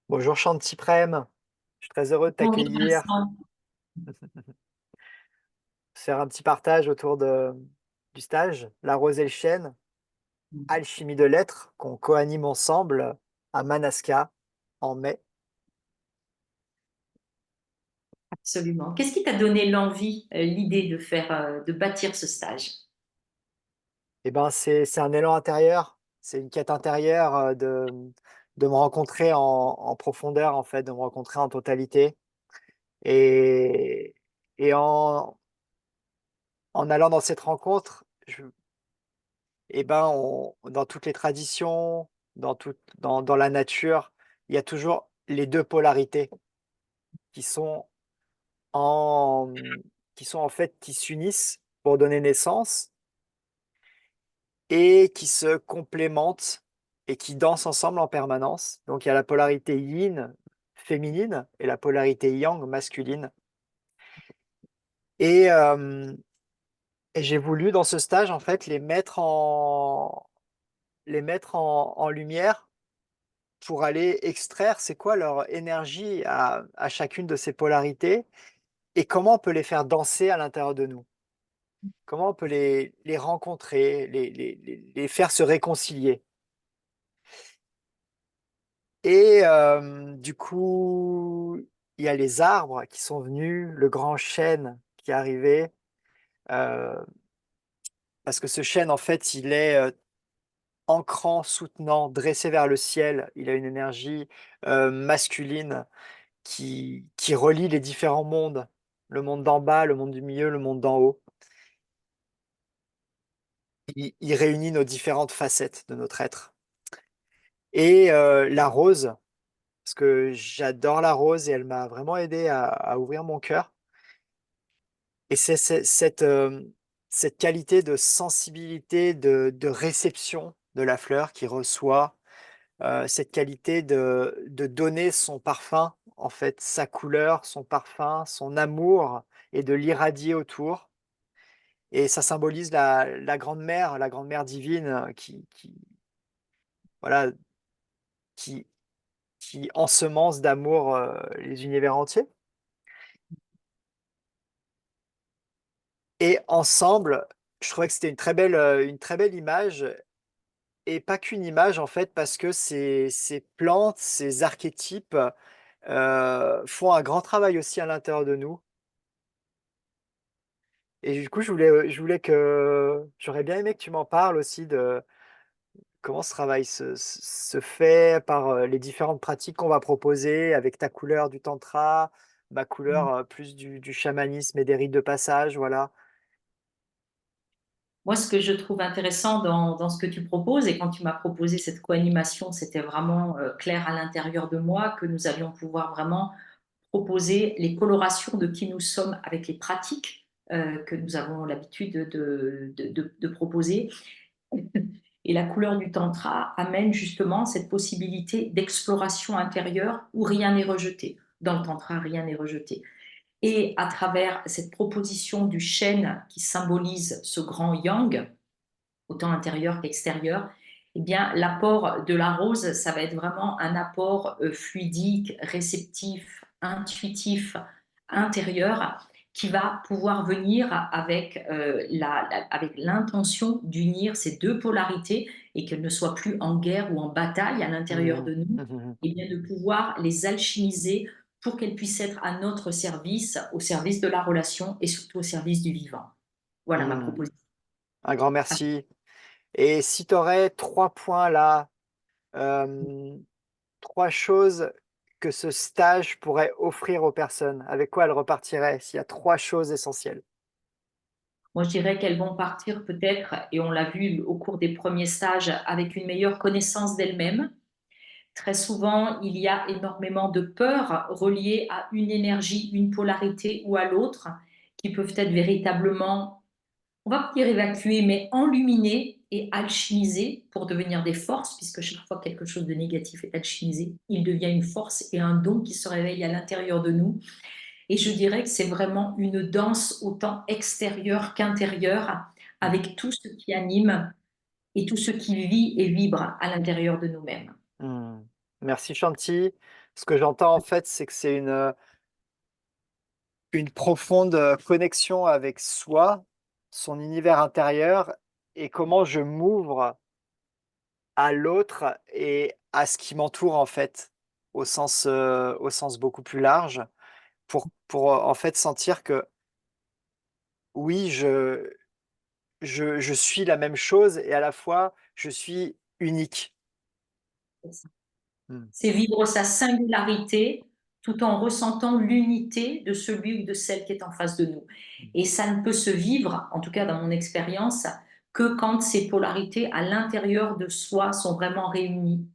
Bonjour Chantiprem, je suis très heureux de Bonjour t'accueillir, Vincent. faire un petit partage autour du stage, La Rose et le Chêne, Alchimie de l'être, qu'on co-anime ensemble à Manaska en mai. Absolument. Qu'est-ce qui t'a donné l'envie, l'idée de de bâtir ce stage? Et ben c'est un élan intérieur, c'est une quête intérieure de me rencontrer en profondeur en fait, de me rencontrer en totalité. Et, et en allant dans cette rencontre, et ben, dans toutes les traditions, dans la nature, il y a toujours les 2 polarités qui sont en en fait, qui s'unissent pour donner naissance et qui se complémentent et qui dansent ensemble en permanence. Donc il y a la polarité yin, féminine et la polarité yang, masculine. Et j'ai voulu dans ce stage, en fait, les mettre en lumière pour aller extraire c'est quoi leur énergie à chacune de ces polarités et comment on peut les faire danser à l'intérieur de nous. Comment on peut les rencontrer, les faire se réconcilier. Et du coup, il y a les arbres qui sont venus, le grand chêne qui est arrivé, heu, parce que ce chêne, en fait, il est, ancrant, soutenant, dressé vers le ciel. Il a une énergie, masculine qui relie les différents mondes, le monde d'en bas, le monde du milieu, le monde d'en haut. Il réunit nos différentes facettes de notre être et la rose, parce que j'adore la rose et elle m'a vraiment aidé à ouvrir mon cœur et c'est cette qualité de sensibilité, de réception de la fleur qui reçoit, cette qualité de donner son parfum, en fait, sa couleur, son parfum, son amour et de l'irradier autour. Et ça symbolise la grande mère divine, qui voilà, qui qui ensemence d'amour, les univers entiers. Et ensemble, je trouvais que c'était une très belle image et pas qu'une image en fait, parce que ces plantes, ces archétypes, font un grand travail aussi à l'intérieur de nous. Et du coup, j'aurais bien aimé que tu m'en parles aussi de comment ce travail se fait par, les différentes pratiques qu'on va proposer avec ta couleur du tantra, ma couleur, plus du chamanisme et des rites de passage, voilà. Moi, ce que je trouve intéressant dans ce que tu proposes, et quand tu m'as proposé cette co-animation, c'était vraiment clair à l'intérieur de moi que nous allions pouvoir vraiment proposer les colorations de qui nous sommes avec les pratiques que nous avons l'habitude de proposer. Et la couleur du tantra amène justement cette possibilité d'exploration intérieure où rien n'est rejeté. Dans le tantra, rien n'est rejeté. Et à travers cette proposition du chêne qui symbolise ce grand yang, autant intérieur qu'extérieur, eh bien, l'apport de la rose, ça va être vraiment un apport fluidique, réceptif, intuitif, intérieur, qui va pouvoir venir avec avec l'intention d'unir ces deux polarités et qu'elles ne soient plus en guerre ou en bataille à l'intérieur Mmh. de nous, Mmh mh. et bien de pouvoir les alchimiser pour qu'elles puissent être à notre service, au service de la relation et surtout au service du vivant. Voilà ma Mmh. proposition. Un grand merci. Et si tu aurais 3 points là, hem, 3 choses que ce stage pourrait offrir aux personnes, avec quoi elles repartiraient? S'il y a 3 choses essentielles? Moi, je dirais qu'elles vont partir peut-être, et on l'a vu au cours des premiers stages, avec une meilleure connaissance d'elles-mêmes. Très souvent, il y a énormément de peurs reliées à une énergie, une polarité ou à l'autre, qui peuvent être véritablement, on va pas dire évacuées, mais enluminées et alchimisées pour devenir des forces, puisque chaque fois que quelque chose de négatif est alchimisé, il devient une force et un don qui se réveille à l'intérieur de nous. Et je dirais que c'est vraiment une danse autant extérieure qu'intérieure, Mmh. avec tout ce qui anime et tout ce qui vit et vibre à l'intérieur de nous-mêmes. Mmh. Merci Chanty. Ce que j'entends, en fait, c'est que c'est une profonde, connexion avec soi, son univers intérieur et comment je m'ouvre à l'autre et à ce qui m'entoure, en fait, au sens beaucoup plus large pour en fait, sentir que oui, je suis la même chose et à la fois, je suis unique. Mmh. C'est vivre sa singularité tout en ressentant l'unité de celui ou de celle qui est en face de nous. Mmh. Et ça ne peut se vivre, en tout cas dans mon expérience, que quand ces polarités à l'intérieur de soi sont vraiment réunies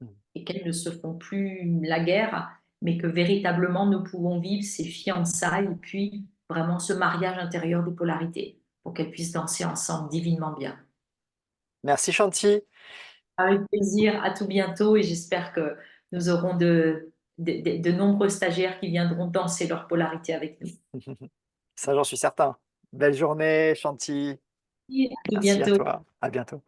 Mmh. et qu'elles ne se font plus la guerre, mais que véritablement nous pouvons vivre ces fiançailles, puis vraiment ce mariage intérieur des polarités pour qu'elles puissent danser ensemble divinement bien. Merci Chanty. Avec plaisir, à tout bientôt et j'espère que nous aurons de nombreux stagiaires qui viendront danser leur polarité avec nous. Ça, j'en suis certain. Belle journée Chanty. À tout Merci à bientôt. toi. À bientôt.